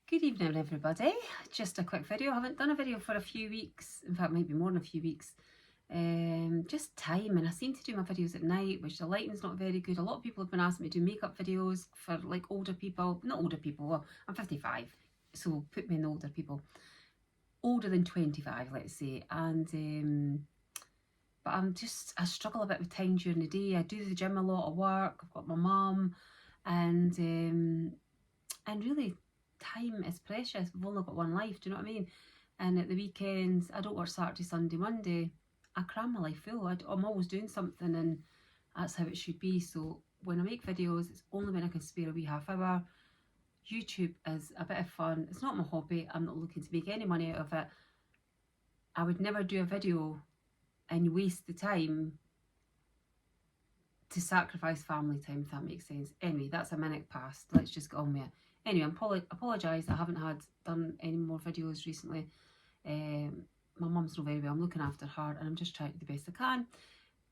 Good evening everybody, just a quick video. I haven't done a video for a few weeks, in fact maybe more than a few weeks. Just time, and I seem to do my videos at night, which the lighting's not very good. A lot of people have been asking me to do makeup videos for like older people, not older people, well I'm 55, so put me in the older people. Older than 25 let's say, and but I struggle a bit with time during the day. I do the gym a lot of work, I've got my mum, and really time is precious. We've only got one life, do you know what I mean? And at the weekends, I don't work Saturday, Sunday, Monday. I cram my life full. I'm always doing something, and that's how it should be. So when I make videos, it's only when I can spare a wee half hour. YouTube is a bit of fun. It's not my hobby. I'm not looking to make any money out of it. I would never do a video and waste the time to sacrifice family time, if that makes sense. Anyway, that's a minute past. Let's just get on with it. Anyway, I apologise I haven't done any more videos recently. My mum's not very well. I'm looking after her and I'm just trying to do the best I can.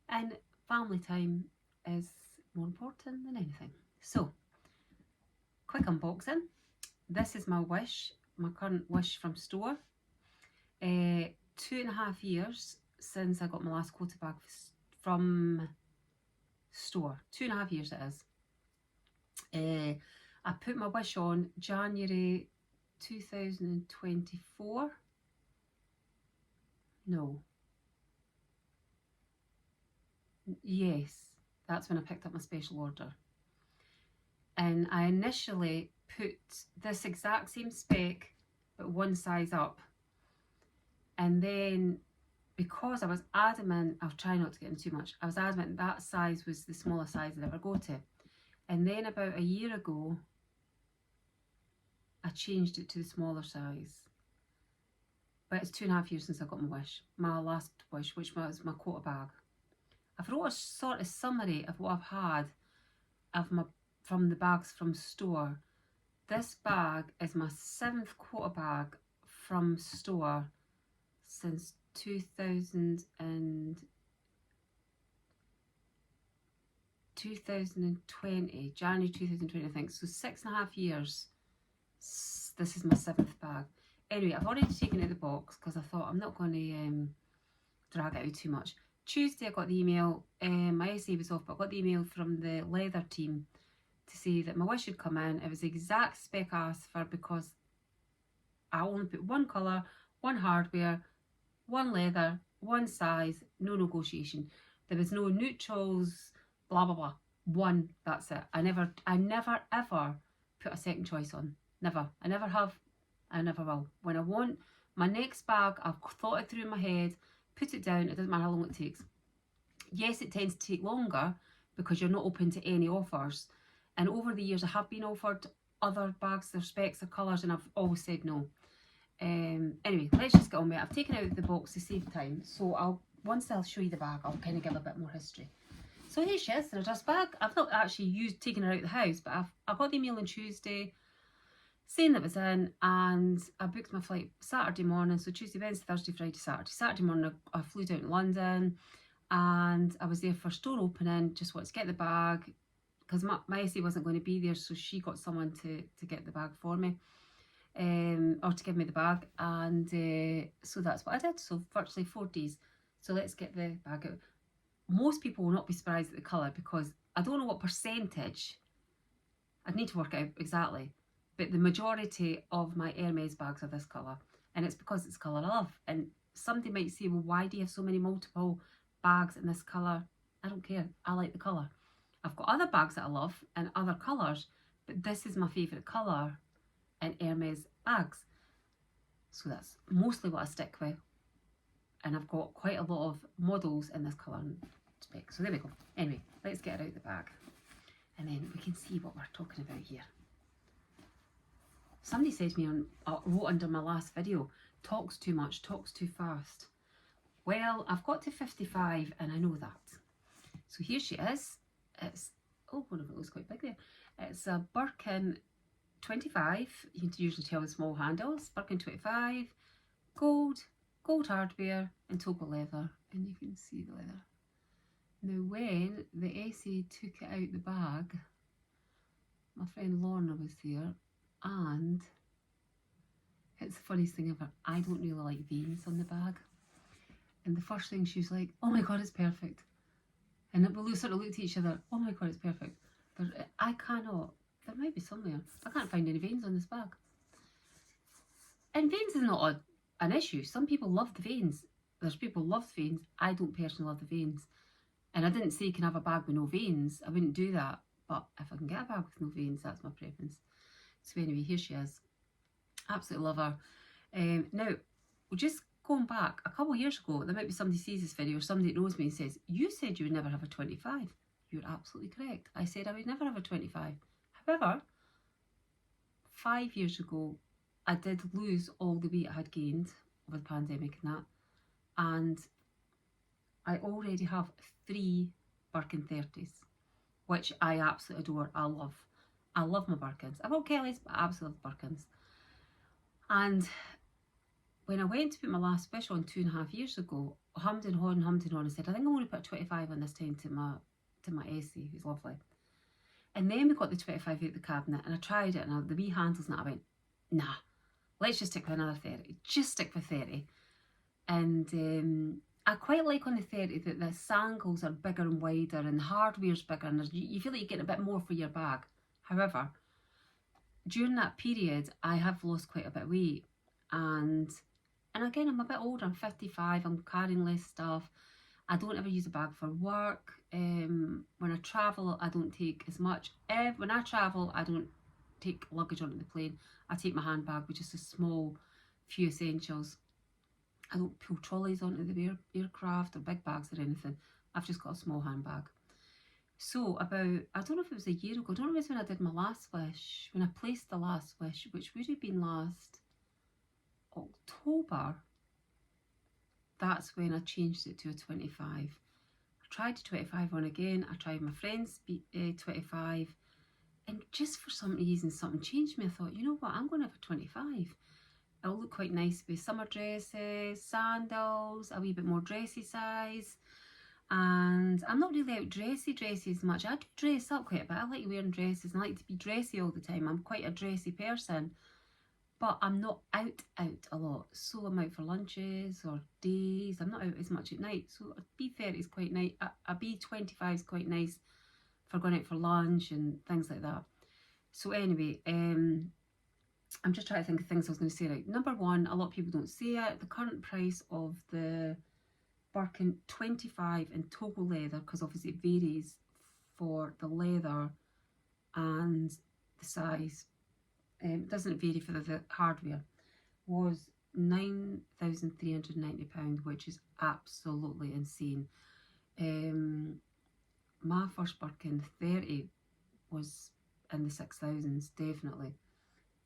And family time is more important than anything. So, quick unboxing. This is my wish, my current wish from store. 2.5 years since I got my last quota bag from store. 2.5 years it is. I put my wish on January 2024. No. Yes, that's when I picked up my special order. And I initially put this exact same spec, but one size up. And then, because I was adamant, I'll try not to get into too much, I was adamant that size was the smallest size I'd ever go to. And then about a year ago, I changed it to the smaller size. But it's 2.5 years since I got my wish, my last wish, which was my quota bag. I've wrote a sort of summary of what I've had from the bags from store. This bag is my 7th quota bag from store since 2020, January 2020 I think, so 6.5 years. This is my 7th bag. Anyway, I've already taken it out of the box because I thought I'm not going to drag it out too much. Tuesday I got the email, my SA was off, but I got the email from the leather team to say that my wish had come in. It was the exact spec I asked for because I only put one colour, one hardware, one leather, one size, no negotiation. There was no neutrals, blah blah blah. One, that's it. I never ever put a second choice on. Never. I never have. I never will. When I want my next bag, I've thought it through in my head, put it down, it doesn't matter how long it takes. Yes, it tends to take longer because you're not open to any offers. And over the years I have been offered other bags, their specs, their colours, and I've always said no. Anyway, let's just get on with it. I've taken out the box to save time, so once I'll show you the bag, I'll kind of give a bit more history. So here she is in a dust bag. I've not actually taken her out of the house, but I got the email on Tuesday saying that was in, and I booked my flight Saturday morning, so Tuesday, Wednesday, Thursday, Friday, Saturday. Saturday morning I flew down to London, and I was there for store opening, just wanted to get the bag, because my SA wasn't going to be there, so she got someone to get the bag for me, or to give me the bag, and so that's what I did. So virtually 4 days. So let's get the bag out. Most people will not be surprised at the colour, because I don't know what percentage, I'd need to work it out exactly, but the majority of my Hermes bags are this colour, and it's because it's the colour I love. And somebody might say, well, why do you have so many multiple bags in this colour? I don't care, I like the colour. I've got other bags that I love and other colours, but this is my favourite colour in Hermes bags. So that's mostly what I stick with. And I've got quite a lot of models in this colour and spec. So there we go. Anyway, let's get her out of the bag, and then we can see what we're talking about here. Somebody said to me, wrote under my last video, talks too much, talks too fast. Well, I've got to 55 and I know that. So here she is. It's, oh, one of it looks quite big there. It's a Birkin 25. You can usually tell with small handles. Birkin 25, gold hardware and taupe leather. And you can see the leather. Now when the SA took it out the bag, my friend Lorna was there, and It's the funniest thing ever. I don't really like veins on the bag. And the first thing she was like, oh my God, it's perfect. And we sort of looked at each other, oh my God, it's perfect. But I cannot, there might be somewhere. I can't find any veins on this bag. And veins is not an issue. Some people love the veins. There's people who love veins. I don't personally love the veins. And I didn't say you can have a bag with no veins. I wouldn't do that. But if I can get a bag with no veins, that's my preference. So anyway, here she is. Absolutely love her. Now, we're just going back a couple of years ago. There might be somebody sees this video or somebody that knows me and says, you said you would never have a 25. You're absolutely correct. I said I would never have a 25. However, 5 years ago, I did lose all the weight I had gained over the pandemic and that. And I already have 3 Birkin 30s, which I absolutely adore. I love my Birkins. I've got Kelly's, but I absolutely love Birkins. And when I went to put my last wish on 2.5 years ago, hummed and hawed, I said, I think I'm going to put a 25 on this time to my Essie, who's lovely. And then we got the 25 out of the cabinet and I tried it and the wee handles and I went, nah, let's just stick with another 30. Just stick with 30. And I quite like on the 30 that the sangles are bigger and wider and the hardware's bigger and you feel like you're getting a bit more for your bag. However, during that period, I have lost quite a bit of weight. And again, I'm a bit older, I'm 55, I'm carrying less stuff. I don't ever use a bag for work. When I travel, I don't take as much. When I travel, I don't take luggage onto the plane. I take my handbag with just a small few essentials. I don't pull trolleys onto the aircraft or big bags or anything. I've just got a small handbag. So about, I don't know if it was a year ago, I don't know if it was when I did my last wish, when I placed the last wish, which would have been last October. That's when I changed it to a 25. I tried the 25 on again. I tried my friend's 25. And just for some reason, something changed me. I thought, you know what, I'm going to have a 25. It'll look quite nice with summer dresses, sandals, a wee bit more dressy size. And I'm not really out dressy as much. I do dress up quite a bit. I like wearing dresses and I like to be dressy all the time. I'm quite a dressy person. But I'm not out a lot. So I'm out for lunches or days. I'm not out as much at night. So a B30 is quite nice. A B25 is quite nice for going out for lunch and things like that. So anyway, I'm just trying to think of things I was going to say. Right, number one, a lot of people don't say it. The current price of the Birkin 25 in Togo leather, because obviously it varies for the leather and the size. It doesn't vary for the hardware, was £9,390, which is absolutely insane. My first Birkin 30 was in the 6,000s, definitely.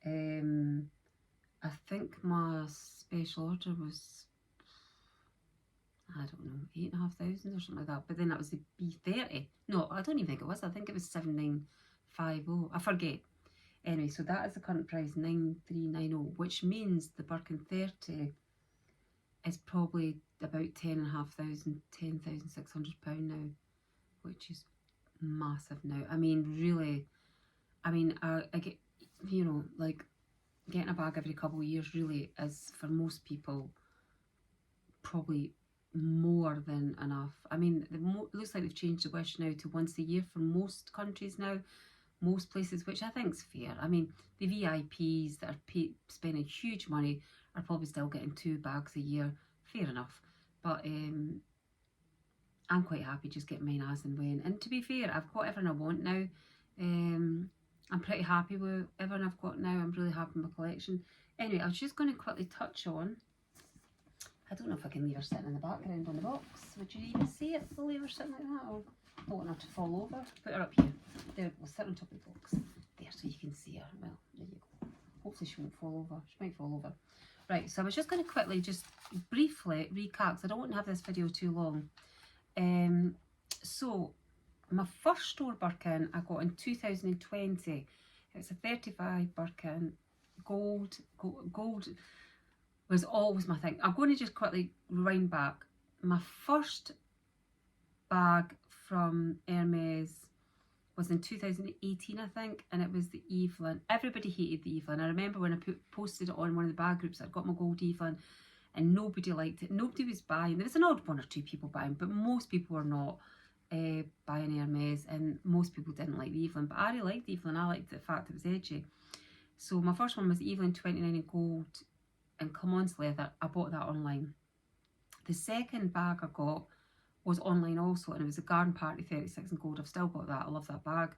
I think my special order was, I don't know, 8,500 or something like that. But then that was the B30. No, I don't even think it was. I think it was 7,950. I forget. Anyway, so that is the current price, 9,390, which means the Birkin 30 is probably about 10,500, £10,600 now, which is massive now. I mean, really, I mean, I get, you know, like getting a bag every couple of years really is, for most people, probably more than enough. I mean, it looks like they've changed the wish now to once a year for most countries now. Most places, which I think is fair. I mean, the VIPs that are spending huge money are probably still getting 2 bags a year. Fair enough. But I'm quite happy just getting mine as and when. And to be fair, I've got everything I want now. I'm pretty happy with everything I've got now. I'm really happy with my collection. Anyway, I was just going to quickly touch on, I don't know if I can leave her sitting in the background on the box. Would you even see it, the leave her sitting like that? Or I don't want her to fall over. Put her up here. There, we'll sit on top of the box. There, so you can see her. Well, there you go. Hopefully she won't fall over. She might fall over. Right, so I was just going to quickly, just briefly recap, because I don't want to have this video too long. So, my first store Birkin I got in 2020. It's a 35 Birkin. Gold was always my thing. I'm going to just quickly rewind back. My first bag from Hermes was in 2018, I think, and it was the Evelyn. Everybody hated the Evelyn. I remember when I posted it on one of the bag groups, I got my gold Evelyn, and nobody liked it. Nobody was buying. There was an odd one or two people buying, but most people were not buying Hermes, and most people didn't like the Evelyn. But I really liked the Evelyn. I liked the fact it was edgy. So my first one was Evelyn 29 in gold and Clemence leather. I bought that online. The second bag I got was online also, and it was a Garden Party 36 in gold. I've still got that. I love that bag.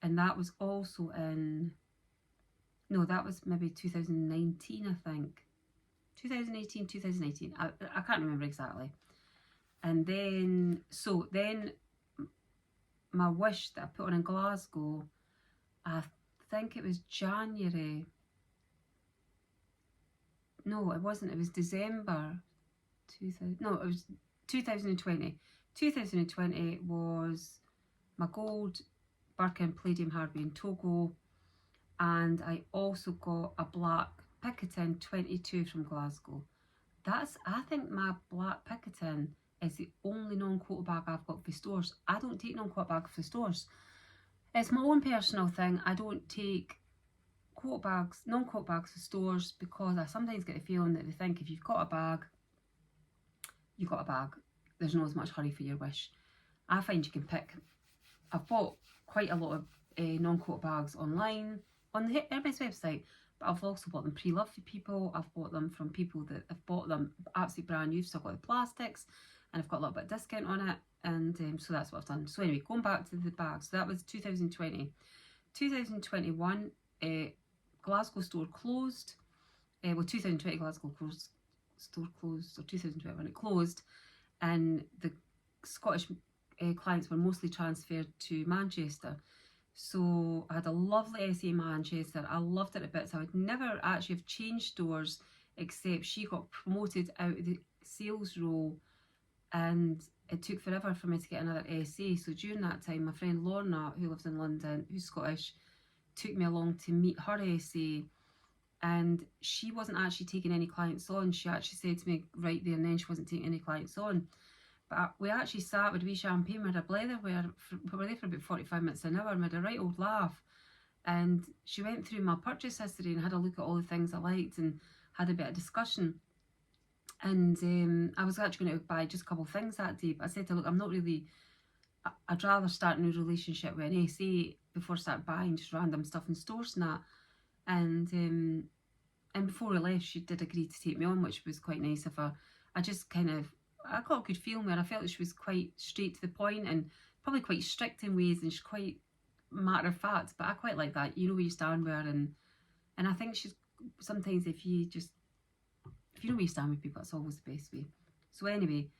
And that was also in, no, that was maybe 2019, I think. 2018, 2018. I can't remember exactly. And then, so then my wish that I put on in Glasgow, I think it was January. No, it wasn't. It was December 2000. No, it was 2020. 2020 was my gold Birkin Palladium Harvey in Togo, and I also got a black Picatin 22 from Glasgow. I think my black Picatin is the only non-quota bag I've got for stores. I don't take non-quota bags for stores. It's my own personal thing. I don't take quota bags, non-quota bags for stores, because I sometimes get the feeling that they think if you've got a bag, you've got a bag. There's not as much hurry for your wish. I find you can pick. I've bought quite a lot of non-quota bags online on the Hermes website, but I've also bought them pre-loved for people. I've bought them from people that have bought them absolutely brand new, so I've got the plastics and I've got a little bit of discount on it, and so that's what I've done. So anyway, going back to the bags, so that was 2020. 2021, Glasgow store closed. Well, 2020 Glasgow store closed, or 2021 it closed, and the Scottish clients were mostly transferred to Manchester. So I had a lovely SE in Manchester. I loved it a bit. So I would never actually have changed stores, except she got promoted out of the sales role, and it took forever for me to get another SA. So during that time, my friend Lorna, who lives in London, who's Scottish, took me along to meet her SA, and she wasn't actually taking any clients on. She actually said to me right there and then she wasn't taking any clients on. But we actually sat with wee champagne, we had a blether, we were there for about 45 minutes an hour, and we had a right old laugh. And she went through my purchase history and had a look at all the things I liked and had a bit of discussion. And I was actually going to buy just a couple of things that day, but I said to her, look, I'm not really, I'd rather start a new relationship with an SA before I start buying just random stuff in stores and that. And before we left, she did agree to take me on, which was quite nice of her. I got a good feeling with her. I felt that she was quite straight to the point and probably quite strict in ways, and she's quite matter of fact, but I quite like that. You know where you stand with her, and I think she's, sometimes if you know where you stand with people, it's always the best way. So anyway,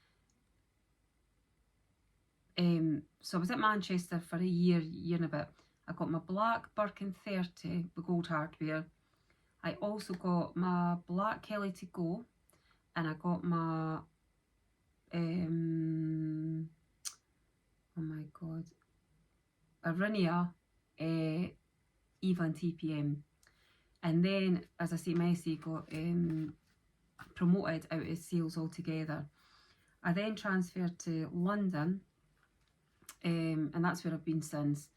so I was at Manchester for a year and a bit. I got my black Birkin 30 with gold hardware. I also got my black Kelly to go, and I got my oh my god, Arinia Evelyn TPM. And then, as I say, my SA got promoted out of sales altogether. I then transferred to London, and that's where I've been since.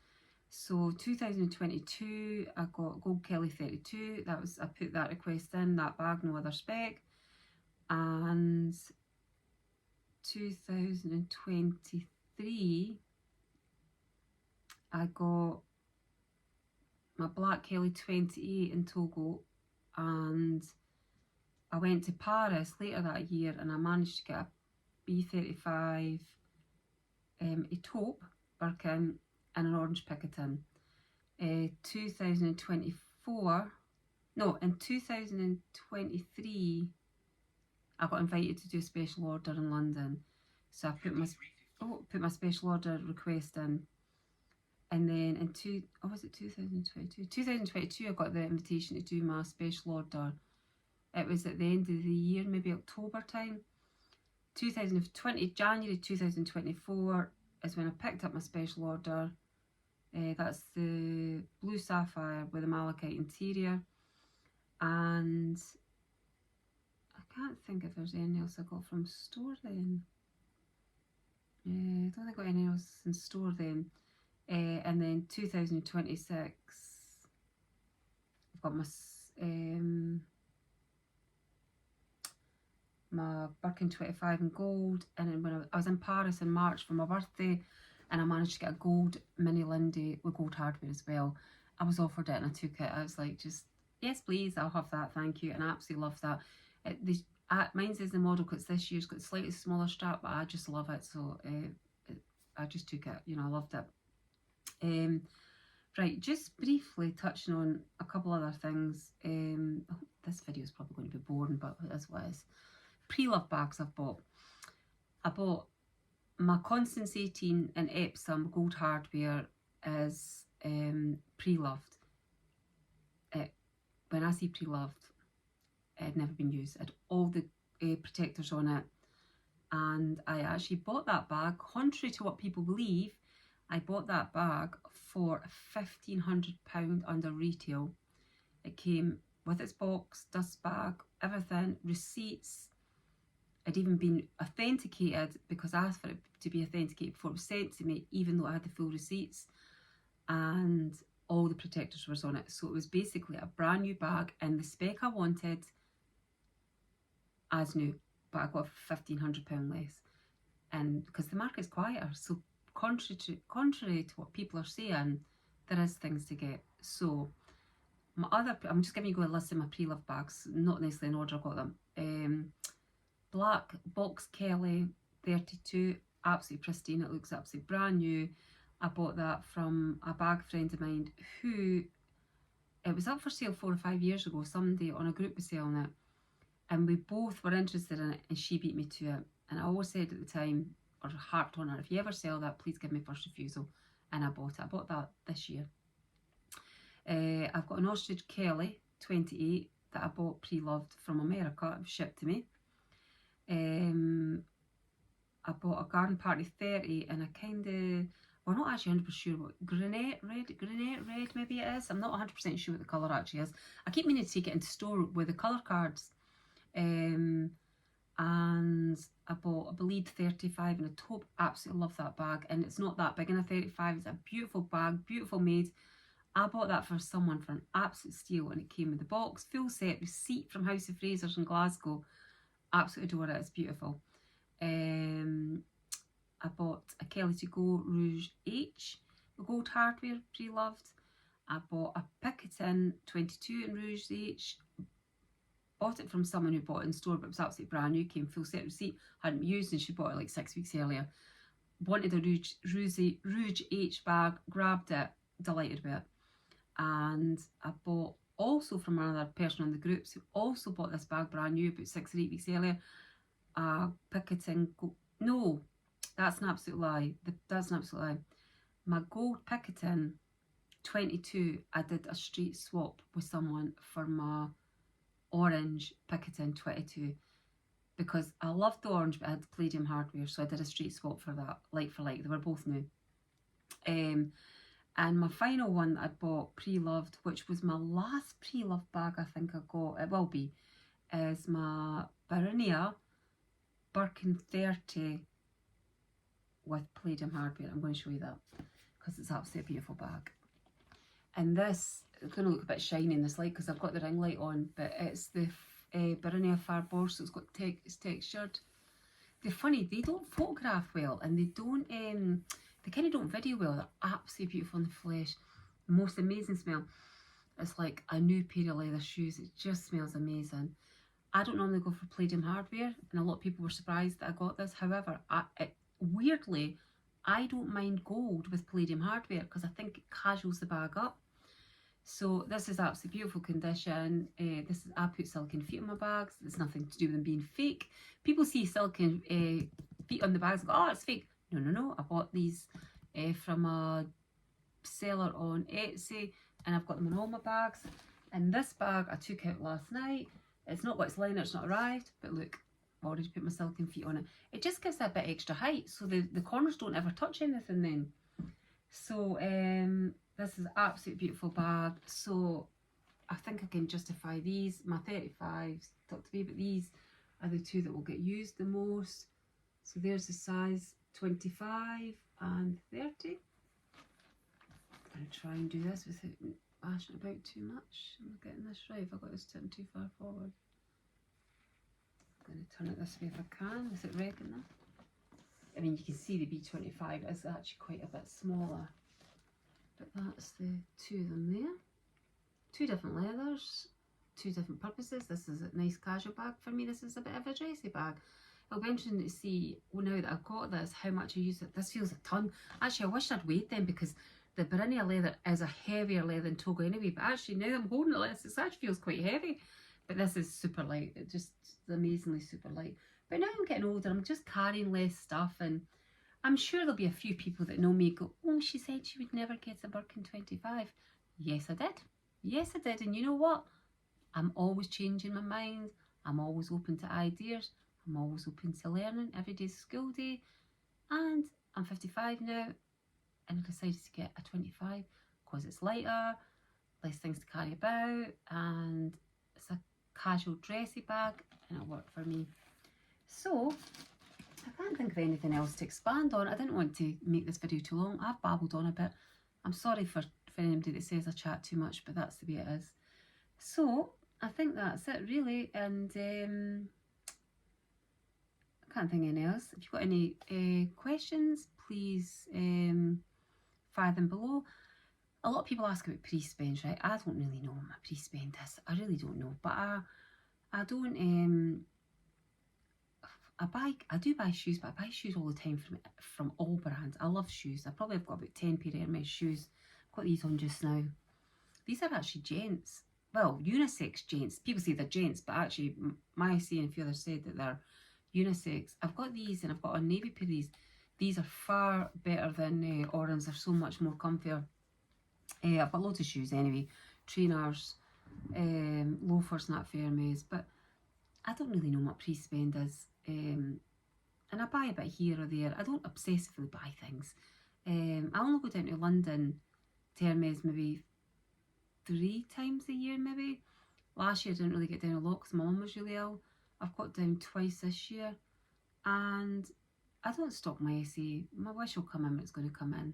So 2022, I got Gold Kelly 32. I put that request in, that bag, no other spec. And 2023, I got my black Kelly 28 in Togo, and I went to Paris later that year and I managed to get a B35 a taupe Birkin and an orange Picatin. 2024, no, in 2023, I got invited to do a special order in London, so I put my special order request in, and then in 2022, I got the invitation to do my special order. It was at the end of the year, maybe October time. 2020, January 2024 is when I picked up my special order. That's the blue sapphire with a malachite interior, and I can't think if there's anything else I got from store then. I don't think I got anything else in store then. And then 2026, I've got my Birkin 25 in gold. And then when I was in Paris in March for my birthday, and I managed to get a gold Mini Lindy with gold hardware as well. I was offered it and I took it. I was like, just, yes please, I'll have that, thank you. And I absolutely love that. Mine says the model because this year's got slightly smaller strap, but I just love it. So I just took it, you know, I loved it. Right, just briefly touching on a couple other things. This video is probably going to be boring, but it is what it is. Pre-loved bags I've bought. I bought my Constance 18 in Epsom gold hardware is pre-loved. When I say pre-loved, it had never been used. It had all the protectors on it. And I actually bought that bag, contrary to what people believe, I bought that bag for £1,500 under retail. It came with its box, dust bag, everything, receipts. It'd even been authenticated because I asked for it to be authenticated before it was sent to me, even though I had the full receipts, and all the protectors was on it. So it was basically a brand new bag in the spec I wanted as new, but I got £1,500 less. And because the market's quieter, so contrary to what people are saying, there is things to get. So I'm just giving you a list of my pre-loved bags, not necessarily in order I got them. Black Box Kelly 32, absolutely pristine, it looks absolutely brand new. I bought that from a bag friend of mine who, it was up for sale 4 or 5 years ago, somebody on a group was selling it, and we both were interested in it, and she beat me to it. And I always said at the time, or harped on her, if you ever sell that, please give me first refusal. And I bought it. I bought that this year. I've got an Ostrich Kelly 28 that I bought pre-loved from America. It was shipped to me. I bought a Garden Party 30 and a kind of, we're not actually 100% sure what, granite red maybe it is. I'm not 100% sure what the colour actually is. I keep meaning to take it into store with the colour cards. And I bought a Believe 35 in a taupe. Absolutely love that bag, and it's not that big in a 35. It's a beautiful bag, beautiful made. I bought that for someone for an absolute steal, and it came with the box, full set, receipt from House of Frasers in Glasgow. Absolutely adore it, it's beautiful. I bought a Kelly to Go Rouge H with gold hardware, pre-loved. I bought a Birkin 22 in Rouge H. Bought it from someone who bought it in store, but it was absolutely brand new, came full set receipt, hadn't been used, and she bought it like 6 weeks earlier. Wanted a Rouge H bag, grabbed it, delighted with it. And I bought also from another person on the groups who also bought this bag brand new about 6 or 8 weeks earlier, a Birkin, no, that's an absolute lie, that's an absolute lie. My gold Birkin 22, I did a street swap with someone for my orange Birkin 22 because I loved the orange but I had palladium hardware, so I did a street swap for that, like for like. They were both new. And my final one that I bought pre-loved, which was my last pre-loved bag I think I got, it will be, is my Birkin 30 with palladium hardware. I'm going to show you that because it's absolutely a beautiful bag. And this, it's going to look a bit shiny in this light because I've got the ring light on, but it's the Birkin Farbor, so it's got it's textured. They're funny, they don't photograph well, and they don't, they kind of don't video well. They're absolutely beautiful in the flesh. Most amazing smell. It's like a new pair of leather shoes. It just smells amazing. I don't normally go for palladium hardware, and a lot of people were surprised that I got this. However, weirdly, I don't mind gold with palladium hardware because I think it casuals the bag up. So this is absolutely beautiful condition. I put silicone feet on my bags. There's nothing to do with them being fake. People see silicone feet on the bags and go, oh, it's fake. No. I bought these from a seller on Etsy, and I've got them in all my bags. And this bag I took out last night. It's not got its liner, it's not arrived, but look, I've already put my silicone feet on it. It just gives it a bit extra height, so the corners don't ever touch anything then. So this is an absolutely beautiful bag. So I think I can justify these. My 35s, talk to me, but these are the two that will get used the most. So there's the size 25 and 30. I'm going to try and do this without bashing about too much. Am I getting this right? If I got this turned too far forward. I'm going to turn it this way if I can. Is it wrecking that? I mean, you can see the B25 is actually quite a bit smaller. But that's the two of them there. Two different leathers, two different purposes. This is a nice casual bag for me. This is a bit of a dressy bag. It'll be interesting to see, well, now that I've got this, how much I use it. This feels a ton. Actually, I wish I'd weighed them because the Berinia leather is a heavier leather than Togo anyway. But actually, now I'm holding it, it actually feels quite heavy. But this is super light. It just amazingly super light. But now I'm getting older, I'm just carrying less stuff, and I'm sure there'll be a few people that know me go, oh, she said she would never get a Birkin 25. Yes, I did. Yes, I did. And you know what? I'm always changing my mind. I'm always open to ideas. I'm always open to learning. Every day's a school day. And I'm 55 now, and I decided to get a 25 because it's lighter, less things to carry about, and it's a casual dressy bag, and it'll work for me. So I can't think of anything else to expand on. I didn't want to make this video too long. I've babbled on a bit. I'm sorry for anybody that says I chat too much, but that's the way it is. So I think that's it really, and I can't think of anything else. If you've got any questions, please fire them below. A lot of people ask about pre-spends, right? I don't really know what my pre-spend is. I really don't know, but I don't I do buy shoes, but I buy shoes all the time from all brands. I love shoes. I probably have got about 10 pair of Hermes shoes. I've got these on just now. These are actually gents. Well, unisex gents. People say they're gents, but actually my C and a few others said that they're unisex. I've got these, and I've got a navy pair of these. These are far better than orange. They're so much more comfier. I've got loads of shoes anyway. Trainers, loafers and that for Hermes. But I don't really know what pre-spend is. And I buy a bit here or there. I don't obsessively buy things. I only go down to London to Hermes maybe 3 times a year maybe. Last year I didn't really get down a lot because my mum was really ill. I've got down twice this year, and I don't stock my essay. My wish will come in when it's going to come in.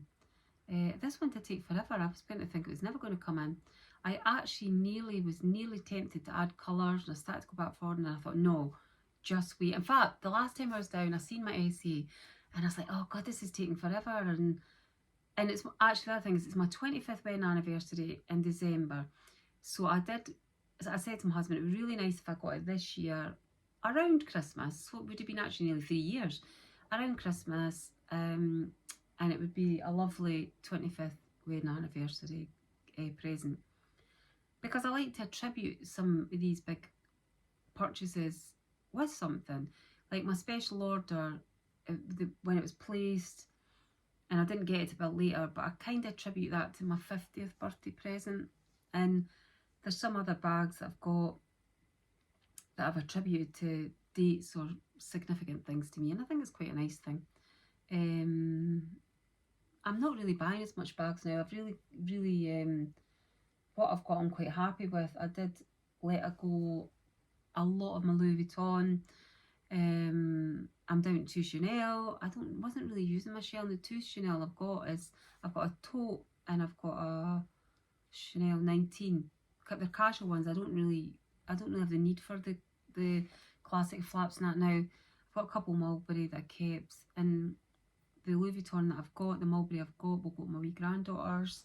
This one did take forever. I was beginning to think it was never going to come in. I actually was nearly tempted to add colours, and I started to go back forward, and I thought, no, just wait. In fact, the last time I was down, I seen my essay, and I was like, oh God, this is taking forever. And it's actually, the other thing is, it's my 25th wedding anniversary in December. So I said to my husband, it would be really nice if I got it this year around Christmas. So it would have been actually nearly 3 years around Christmas. And it would be a lovely 25th wedding anniversary present. Because I like to attribute some of these big purchases with something. Like my special order, when it was placed, and I didn't get it a bit later, but I kind of attribute that to my 50th birthday present. And there's some other bags that I've got that I've attributed to dates or significant things to me, and I think it's quite a nice thing. I'm not really buying as much bags now. I've really what I've got I'm quite happy with. I did let go a lot of my Louis Vuitton. I'm down to Chanel. I wasn't really using my Chanel. The 2 Chanel I've got a tote, and I've got a Chanel 19. They're casual ones. I don't really have the need for the classic flaps and that now. I've got a couple Mulberry that I kept, and the Louis Vuitton that I've got, the Mulberry I've got, will go to my wee granddaughters.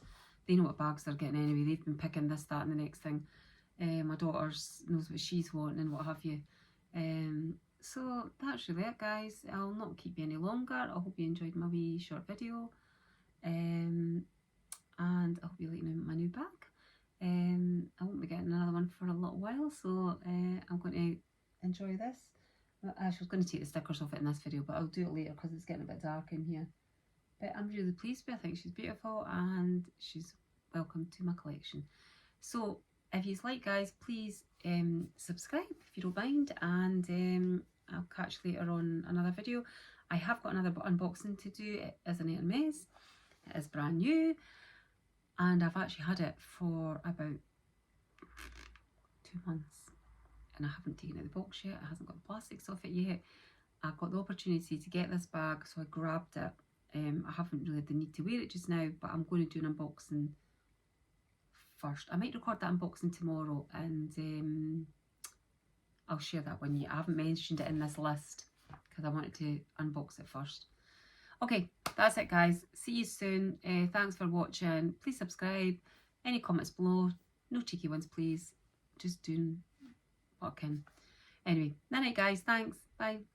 They know what bags they're getting anyway. They've been picking this, that and the next thing. My daughter knows what she's wanting and what have you. So that's really it, guys. I'll not keep you any longer. I hope you enjoyed my wee short video. And I hope you like my new bag. I won't be getting another one for a little while, so I'm going to enjoy this. I was going to take the stickers off it in this video, but I'll do it later because it's getting a bit dark in here. But I'm really pleased with her. I think she's beautiful, and she's welcome to my collection. So if you like, guys, please subscribe if you don't mind, and I'll catch you later on another video. I have got another unboxing to do. It is an Hermes. It is brand new, and I've actually had it for about 2 months, and I haven't taken out the box yet. It hasn't got the plastics off it yet. I got the opportunity to get this bag, so I grabbed it I haven't really had the need to wear it just now, but I'm going to do an unboxing first. I might record that unboxing tomorrow, and I'll share that one. I haven't mentioned it in this list because I wanted to unbox it first. Okay, that's it guys. See you soon. Thanks for watching. Please subscribe. Any comments below. No cheeky ones please. Just doing what I can. Anyway, night night guys. Thanks. Bye.